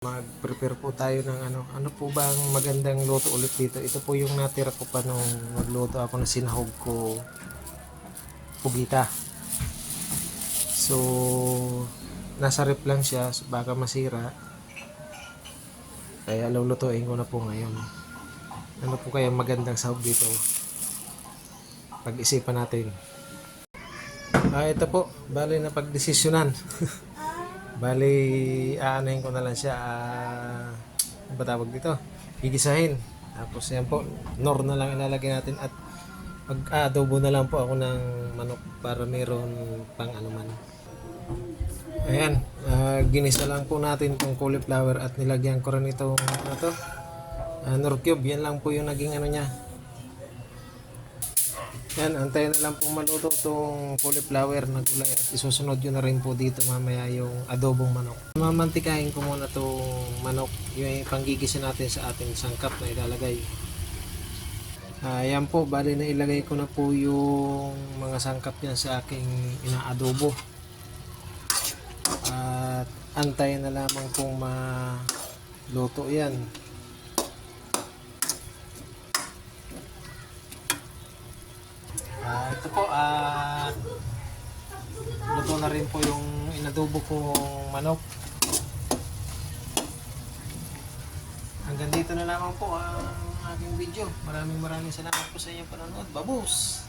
Mag-prepare po tayo ng ano po ba ang magandang luto ulit dito. Ito po yung natira ko pa nung magluto ako ng sinahog ko pugita. So, nasa rep lang siya, so baka masira. Kaya lulutuin ko na po ngayon. Ano po kaya magandang sahog dito? Pag-isipan natin. Ito po, bali na pagdesisyonan. Bali, aanahin ko na lang siya, ano ba tawag dito? Gigisahin. Tapos yan po, nor na lang ilalagay natin at mag-adobo na lang po ako ng manok para meron pang anuman. Ayan, ginisa lang po natin itong cauliflower at nilagyan ko rin itong nor cube. Yan lang po yung naging ano niya. Yan, antayin na lang po maluto itong cauliflower na gulay at isusunod yun na rin po dito mamaya yung adobong manok. Mamantikahin ko muna itong manok, yung panggigisa natin sa ating sangkap na ilalagay. Yan po, bali na ilagay ko na po yung mga sangkap niya sa aking inaadobo. At antayin na lamang pong maluto yan. Ito po, luto na rin po yung inadobo kong manok. Hanggang dito na lamang po ang aking video. Maraming salamat po sa inyong panonood. Babus!